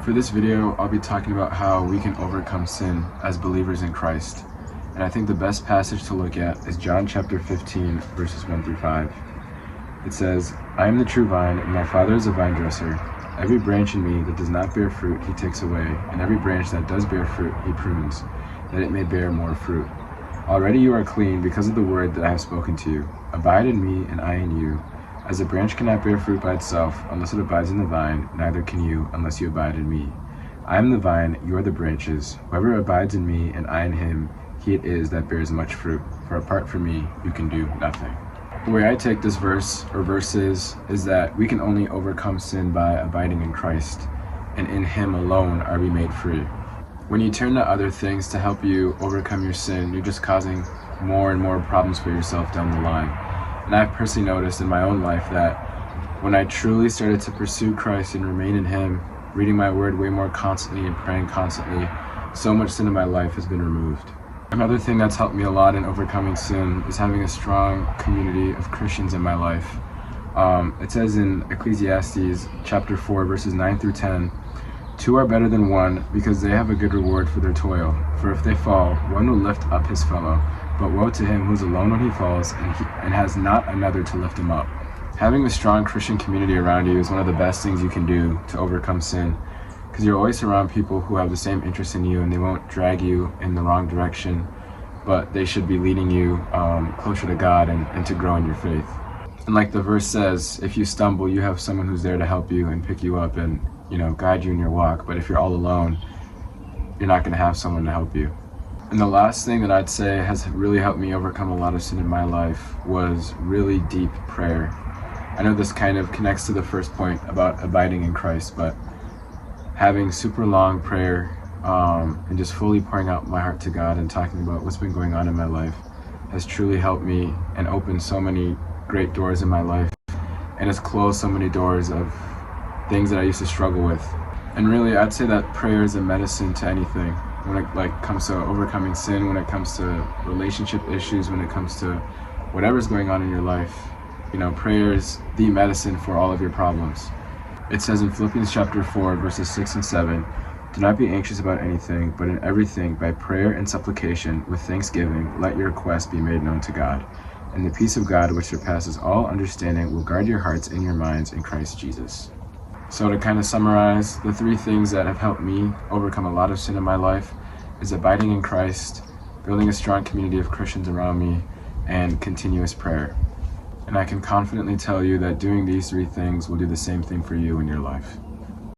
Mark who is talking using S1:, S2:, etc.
S1: For this video, I'll be talking about how we can overcome sin as believers in Christ. And I think the best passage to look at is John chapter 15, verses 1 through 5. It says, "I am the true vine, and my Father is a vine dresser. Every branch in me that does not bear fruit, he takes away, and every branch that does bear fruit, he prunes, that it may bear more fruit. Already you are clean because of the word that I have spoken to you. Abide in me, and I in you. As a branch cannot bear fruit by itself unless it abides in the vine, neither can you unless you abide in me. I am the vine, you are the branches. Whoever abides in me, and I in him, he it is that bears much fruit. For apart from me, you can do nothing." The way I take this verse or verses is that we can only overcome sin by abiding in Christ, and in him alone are we made free. When you turn to other things to help you overcome your sin, you're just causing more and more problems for yourself down the line. And I've personally noticed in my own life that when I truly started to pursue Christ and remain in him, reading my word way more constantly and praying constantly, so much sin in my life has been removed. Another thing that's helped me a lot in overcoming sin is having a strong community of Christians in my life. It says in Ecclesiastes chapter 4, verses 9 through 10, "Two are better than one because they have a good reward for their toil. For if they fall, one will lift up his fellow. But woe to him who is alone when he falls and has not another to lift him up." Having a strong Christian community around you is one of the best things you can do to overcome sin, because you're always around people who have the same interest in you, and they won't drag you in the wrong direction, but they should be leading you closer to God and to grow in your faith. And like the verse says, if you stumble, you have someone who's there to help you and pick you up and guide you in your walk. But if you're all alone, you're not going to have someone to help you. And the last thing that I'd say has really helped me overcome a lot of sin in my life was really deep prayer. I know this kind of connects to the first point about abiding in Christ, but having super long prayer and just fully pouring out my heart to God and talking about what's been going on in my life has truly helped me and opened so many great doors in my life, and has closed so many doors of things that I used to struggle with. And really, I'd say that prayer is a medicine to anything. When it comes to overcoming sin, when it comes to relationship issues, when it comes to whatever's going on in your life, prayer is the medicine for all of your problems. It says in Philippians chapter 4, verses 6 and 7, "Do not be anxious about anything, but in everything, by prayer and supplication, with thanksgiving, let your requests be made known to God. And the peace of God, which surpasses all understanding, will guard your hearts and your minds in Christ Jesus." So to kind of summarize, the three things that have helped me overcome a lot of sin in my life is abiding in Christ, building a strong community of Christians around me, and continuous prayer. And I can confidently tell you that doing these three things will do the same thing for you in your life.